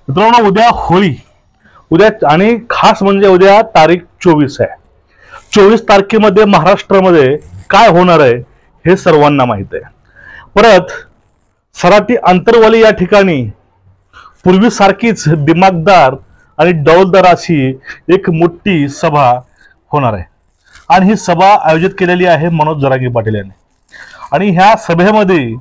मित्रांनो, उद्या होळी. उद्या आणि खास म्हणजे उद्या तारीख 24 आहे. 24 तारखेमध्ये महाराष्ट्रामध्ये काय होणार आहे हे सर्वांना माहित आहे. परत सराटी अंतरवाली या ठिकाणी पूर्वीसारखीच दिमागदार आणि डौलदार अशी एक मोठी सभा होणार आहे. आणि ही सभा आयोजित केलेली आहे मनोज जरांगे पाटील यांनी. आणि ह्या सभेमध्ये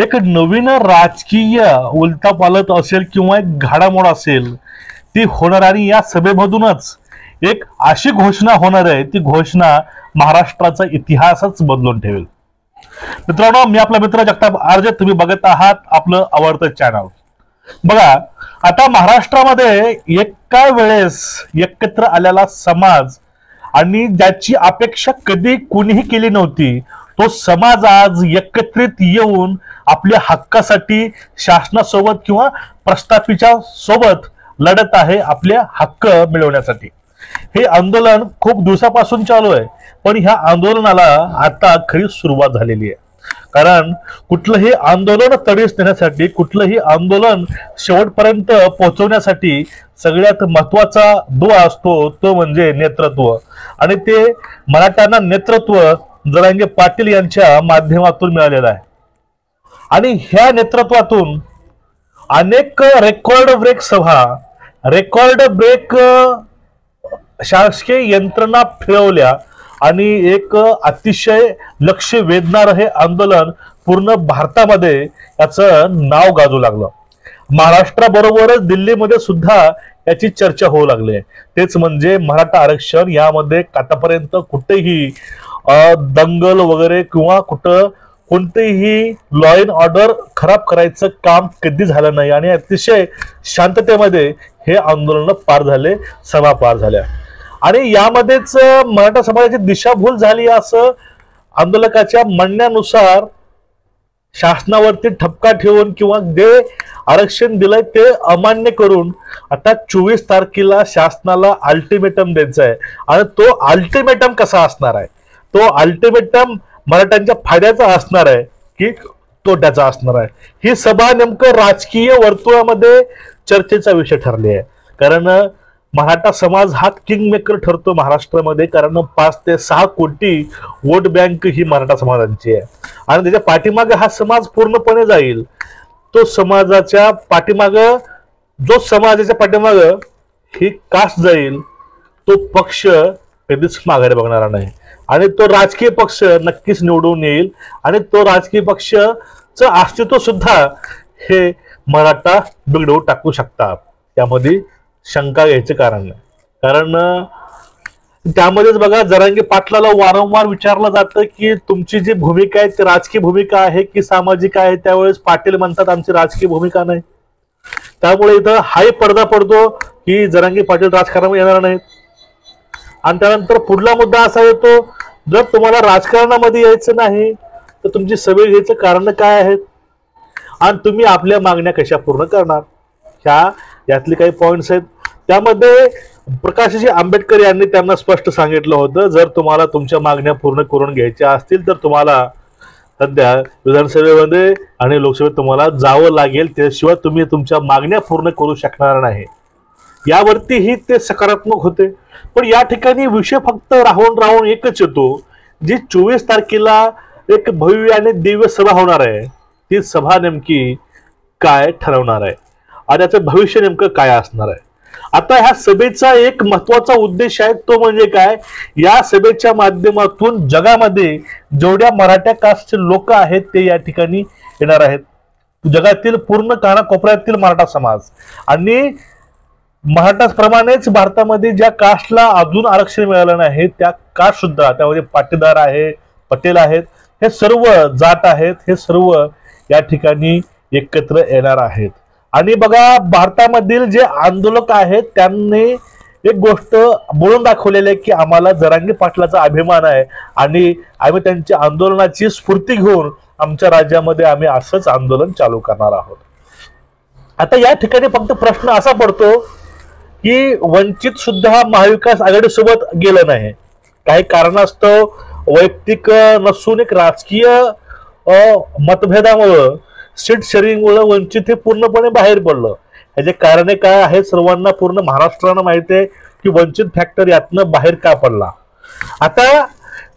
एक नवीन राजकीय उलटापालट असेल किंवा एक घडामोड असेल ती होणार. आणि या सभेमधूनच एक अशी घोषणा होणार आहे, ती घोषणा महाराष्ट्राचा इतिहासच बदलून ठेवेल. मित्रांनो, मी आपला मित्र जगताप आर्जे, तुम्ही बघत आहात आपलं आवडतं चॅनल. बघा, आता महाराष्ट्रामध्ये एका वेळेस एकत्र आलेला समाज आणि ज्याची अपेक्षा कधी कुणीही केली नव्हती, तो समाज आज एकत्रित येऊन आपल्या हक्कासाठी शासनासोबत किंवा प्रस्थापिच्या सोबत लढत आहे आपल्या हक्क मिळवण्यासाठी. हे आंदोलन खूप दिवसापासून चालू आहे, पण ह्या आंदोलनाला आता खरी सुरुवात झालेली आहे. कारण कुठलंही आंदोलन तडीस नेण्यासाठी, कुठलंही आंदोलन शेवटपर्यंत पोहोचवण्यासाठी सगळ्यात महत्वाचा दुवा असतो तो म्हणजे नेतृत्व. आणि ते मराठ्यांना नेतृत्व जरांगे पाटील यांच्या माध्यमातून मिळालेलं आहे. आणि ह्या नेतृत्वातून अनेक रेकॉर्ड ब्रेक सभा, रेकॉर्ड ब्रेक शासकीय यंत्रणा फिरवल्या आणि एक अतिशय लक्ष वेधणारं हे आंदोलन पूर्ण भारतामध्ये याचं नाव गाजू लागलं. महाराष्ट्राबरोबरच दिल्लीमध्ये सुद्धा याची चर्चा होऊ लागली आहे. तेच म्हणजे मराठा आरक्षण. यामध्ये आतापर्यंत कुठेही दंगल वगैरे किंवा कुठं कोणतेही लॉ अँड ऑर्डर खराब करायचं काम कधी झालं नाही. आणि अतिशय शांततेमध्ये हे आंदोलन पार झाले, सभा पार झाल्या. आणि यामध्येच मराठा समाजाची दिशाभूल झाली असं आंदोलकाच्या म्हणण्यानुसार शासनावरती ठपका ठेवून किंवा जे आरक्षण दिलंय ते अमान्य करून आता 24 तारखेला शासनाला अल्टिमेटम द्यायचा आहे. आणि तो अल्टिमेटम कसा असणार आहे, तो अल्टिमेटम मराठ्यांच्या फायद्याचा असणार आहे की तोट्याचा असणार आहे, ही सभा नेमकं राजकीय वर्तुळामध्ये चर्चेचा विषय ठरली आहे. कारण मराठा समाज हा किंग मेकर ठरतो महाराष्ट्रामध्ये. कारण 5 ते 6 कोटी वोट बँक ही मराठा समाजाची आहे. आणि त्याच्या पाठीमागे हा समाज पूर्णपणे जाईल. तो समाजाच्या पाठीमाग, जो समाजाच्या पाठीमाग ही कास्ट जाईल, तो पक्ष कधीच माघारी बघणारा नाही. आणि तो राजकीय पक्ष नक्कीच निवडून येईल. आणि तो राजकीय पक्षाचं अस्तित्व सुद्धा हे मराठा बिघडवून टाकू शकतात. त्यामध्ये शंका घ्यायचं कारण नाही. कारण त्यामध्येच बघा, जरांगे पाटलाला वारंवार विचारलं जातं की तुमची जी भूमिका आहे ती राजकीय भूमिका आहे की सामाजिक आहे. त्यावेळेस पाटील म्हणतात आमची राजकीय भूमिका नाही. त्यामुळे इथं हाही पडदा पडतो की जरांगे पाटील राजकारणामध्ये येणार नाहीत. आणि त्यानंतर पुढला मुद्दा असा येतो, जर तुम्हाला राजकारणामध्ये यायचं नाही तर तुमची सभा घ्यायचं कारण काय आहेत आणि तुम्ही आपल्या मागण्या कशा पूर्ण करणार, यातले काही पॉइंट्स आहेत. त्यामध्ये प्रकाशजी आंबेडकर यांनी त्यांना स्पष्ट सांगितलं होतं, जर तुम्हाला तुमच्या मागण्या पूर्ण करून घ्यायच्या असतील तर तुम्हाला सध्या विधानसभेमध्ये आणि लोकसभेत तुम्हाला जावं लागेल, त्याशिवाय तुम्ही तुमच्या मागण्या पूर्ण करू शकणार नाही. यावरतीही ते सकारात्मक होते. पण या ठिकाणी विषय फक्त राहून एकच येतो, जी 24 तारखेला एक भव्य आणि दिव्य सभा होणार आहे, ती सभा नेमकी काय ठरवणार आहे आणि त्याचं भविष्य नेमकं काय असणार आहे. आता ह्या सभेचा एक महत्वाचा उद्देश आहे, तो म्हणजे काय, या सभेच्या माध्यमातून जगामध्ये जेवढ्या मराठा कास्टचे लोक आहेत ते या ठिकाणी येणार आहेत. जगातील पूर्ण कानाकोपऱ्यातील मराठा समाज आणि मराठाप्रमाणेच भारतामध्ये ज्या कास्टला अजून आरक्षण मिळालं नाही त्या कास्ट सुद्धा, त्यामध्ये पाटीदार आहे, पटेल आहेत, हे सर्व जात आहेत, हे सर्व या ठिकाणी एकत्र येणार आहेत. आणि बघा, भारतामधील जे आंदोलक आहेत त्यांनी एक गोष्ट बोलून दाखवलेली आहे की आम्हाला जरांगे पाटलाचा अभिमान आहे आणि आम्ही त्यांच्या आंदोलनाची स्फूर्ती घेऊन आमच्या राज्यामध्ये आम्ही असंच आंदोलन चालू करणार आहोत. आता या ठिकाणी फक्त प्रश्न असा पडतो की वंचित सुद्धा महाविकास आघाडीसोबत गेलं नाही. काही कारणास्तव वैयक्तिक नसून एक राजकीय मतभेदामुळे, सीट शेअरिंगमुळे वंचित हे पूर्णपणे बाहेर पडलं. याचे कारणे काय आहे सर्वांना पूर्ण महाराष्ट्राला माहिती आहे की वंचित फॅक्टर यातनं बाहेर का पडला. आता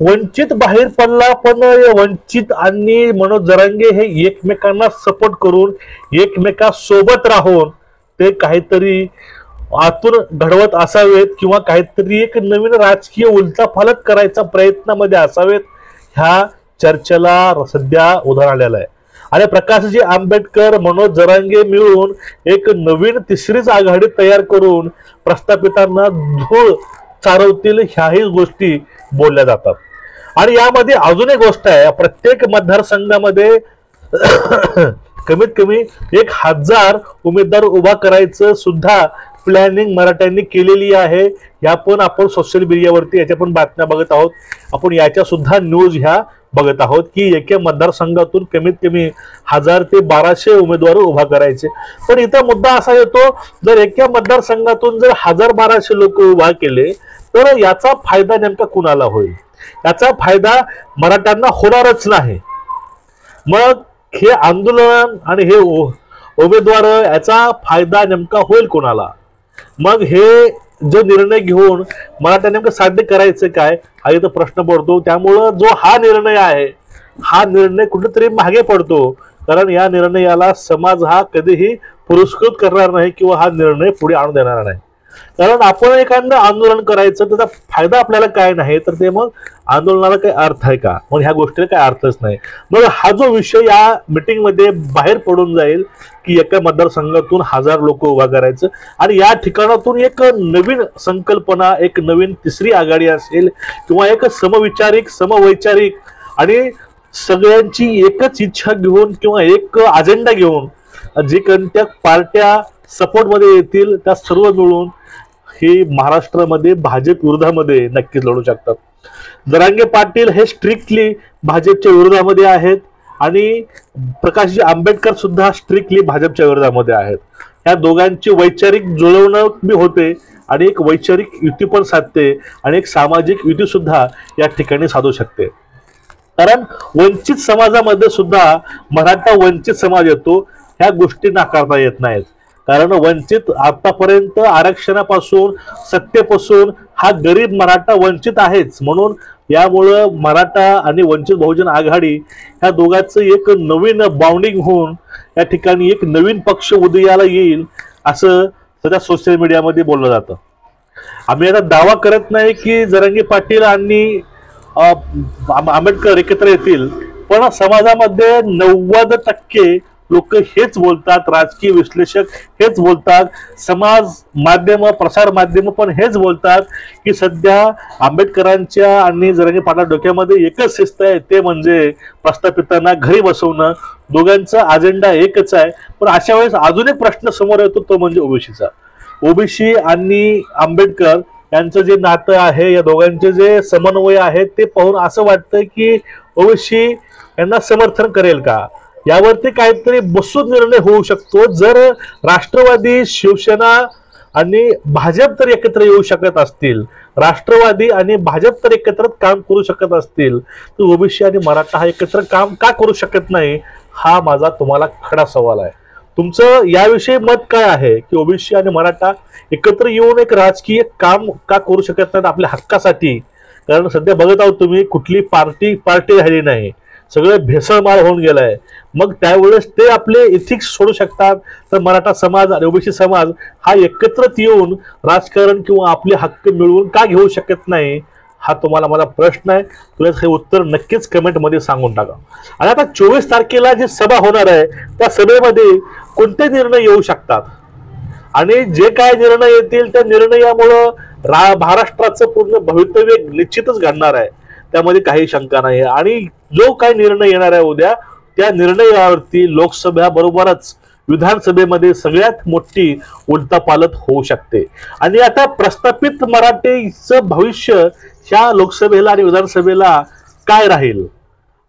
वंचित बाहेर पडला, पण वंचित आणि मनोज जरांगे हे एकमेकांना सपोर्ट करून एकमेकांसोबत राहून ते काहीतरी आतून घडवत असावेत किंवा काहीतरी एक नवीन राजकीय उलथापालथ करायचा प्रयत्नामध्ये असावेत, ह्या चर्चेला सध्या उधाण आलेलं आहे. आणि प्रकाशजी आंबेडकर मनोज जरांगे मिळून एक नवीन तिसरीच आघाडी तयार करून प्रस्थापितांना धूळ चारवतील ह्याही गोष्टी बोलल्या जातात. आणि यामध्ये अजून एक गोष्ट आहे, प्रत्येक मतदारसंघामध्ये कमीत कमी 1000 उमेदवार उभा करायचं सुद्धा प्लॅनिंग मराठ्यांनी केलेली आहे. या पण आपण सोशल मीडियावरती याच्या पण बातम्या बघत आहोत, आपण याच्या सुद्धा न्यूज ह्या बघत आहोत की एका मतदारसंघातून कमीत कमी 1000 ते 1200 उमेदवार उभा करायचे. पण इथं मुद्दा असा येतो, जर एका मतदारसंघातून जर 1000-1200 लोक उभा केले तर याचा फायदा नेमका कुणाला होईल? याचा फायदा मराठ्यांना होणारच नाही. मग हे आंदोलन आणि हे उमेदवार याचा फायदा नेमका होईल कोणाला? मग हे जो निर्णय घेऊन मराठा नेमकं साध्य करायचं काय हा इथं प्रश्न पडतो. त्यामुळं जो हा निर्णय आहे हा निर्णय कुठेतरी मागे पडतो, कारण या निर्णयाला समाज हा कधीही पुरस्कृत करणार नाही किंवा हा निर्णय पुढे आणून देणार नाही. कारण आपण एखादं आंदोलन करायचं त्याचा फायदा आपल्याला काय नाही तर ते मग आंदोलनाला काही अर्थ आहे का? मग ह्या गोष्टीला काही अर्थच नाही. मग हा जो विषय या मीटिंग मध्ये बाहेर पडून जाईल की एका मतदारसंघातून 1000 लोक उभा करायचं आणि या ठिकाणातून एक नवीन संकल्पना, एक नवीन तिसरी आघाडी असेल किंवा एक समविचारिक समवैचारिक आणि सगळ्यांची एकच इच्छा घेऊन किंवा एक अजेंडा घेऊन जे कोणत्या पार्ट्या सपोर्ट मध्ये येतील त्या सर्व मिळून हे महाराष्ट्रामध्ये भाजप विरोधामध्ये नक्कीच लढू शकतात. जरांगे पाटील हे स्ट्रिक्टली भाजपच्या विरोधामध्ये आहेत आणि प्रकाशजी आंबेडकर सुद्धा स्ट्रिक्टली भाजपच्या विरोधामध्ये आहेत. या दोघांची वैचारिक जुळवणूक बी होते आणि एक वैचारिक युती पण साधते आणि एक सामाजिक युती सुद्धा या ठिकाणी साधू शकते. कारण वंचित समाजामध्ये सुद्धा मराठा वंचित समाज येतो, ह्या गोष्टी नाकारता येत नाहीत. कारण वंचित आतापर्यंत आरक्षणापासून सत्तेपासून हा गरीब मराठा वंचित आहेच. म्हणून यामुळं मराठा आणि वंचित बहुजन आघाडी ह्या दोघांचं एक नवीन बाउंडिंग होऊन या ठिकाणी एक नवीन पक्ष उदयाला येईल असं सध्या सोशल मीडियामध्ये बोललं जातं. आम्ही आता दावा करत नाही की जरांगे पाटील आणि आंबेडकर एकत्र येतील, पण समाजामध्ये 90% लोक हेच बोलतात, राजकीय विश्लेषक हेच बोलतात, समाज माध्यम प्रसार माध्यम पण हेच बोलतात की सध्या आंबेडकरांच्या आणि जरांगे पाटील डोक्यामध्ये एकच शिस्त आहे, ते म्हणजे प्रस्थापितांना घरी बसवणं. दोघांचा अजेंडा एकच आहे. पण अशा वेळेस अजून एक प्रश्न समोर येतो, तो म्हणजे ओबीसीचा. ओबीसी आणि आंबेडकर यांचं जे नातं आहे, या दोघांचे जे समन्वय आहे ते पाहून असं वाटतं की ओबीसी यांना समर्थन करेल का, यावरती काहीतरी बसून निर्णय होऊ शकतो. जर राष्ट्रवादी शिवसेना आणि भाजप तर एकत्र येऊ शकत असतील, राष्ट्रवादी आणि भाजप तर एकत्र काम करू शकत असतील, तर ओबीसी आणि मराठा हा एकत्र काम का करू शकत नाही, हा माझा तुम्हाला खरा सवाल आहे. तुमचं याविषयी मत काय आहे की ओबीसी आणि मराठा एकत्र येऊन एक राजकीय काम का करू शकत नाहीत आपल्या हक्कासाठी? कारण सध्या बघत आहोत तुम्ही, कुठली पार्टी राहिली नाही, सगळं भेसळमाळ होऊन गेलाय. मग त्यावेळेस ते आपले इथिक्स सोडू शकतात, तर मराठा समाज आणि ओबीसी समाज हा एकत्रित येऊन राजकारण किंवा आपले हक्क मिळवून का घेऊ शकत नाही, हा तुम्हाला मला प्रश्न आहे. तुला हे उत्तर नक्कीच कमेंटमध्ये सांगून टाका. आणि आता 24 तारखेला जी सभा होणार आहे त्या सभेमध्ये कोणते निर्णय येऊ शकतात आणि जे काय निर्णय येतील त्या निर्णयामुळं महाराष्ट्राचं पूर्ण भवितव्य निश्चितच घडणार आहे, त्यामध्ये काही शंका नाही. आणि जो काय निर्णय येणार आहे उद्या, त्या निर्णयावरती लोकसभेबरोबरच विधानसभेमध्ये सगळ्यात मोठी उलथापालथ होऊ शकते. आणि आता प्रस्थापित मराठीचं भविष्य ह्या लोकसभेला आणि विधानसभेला काय राहील?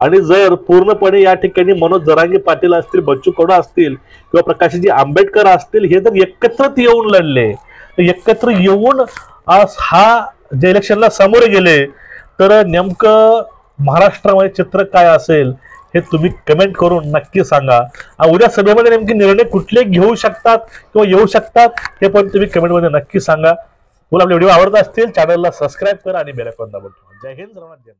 आणि जर पूर्णपणे या ठिकाणी मनोज जरांगे पाटील असतील, बच्चू कडू असतील किंवा प्रकाशजी आंबेडकर असतील, हे जर एकत्रित येऊन लढले, एकत्र येऊन हा जे इलेक्शनला सामोरे गेले, तर नेमकं महाराष्ट्रामध्ये चित्र काय असेल हे तुम्ही कमेंट करून नक्की सांगा। उद्या सभेमध्ये नेमके निर्णय कुठले घेऊ शकतात किंवा येऊ शकतात हे पण तुम्ही कमेंटमध्ये नक्की सांगा। आपले व्हिडिओ आवडत असतील चॅनलला सबस्क्राईब करा आणि बेल आयकॉन दाबून ठेवा। जय हिंद, जय महाराष्ट्र।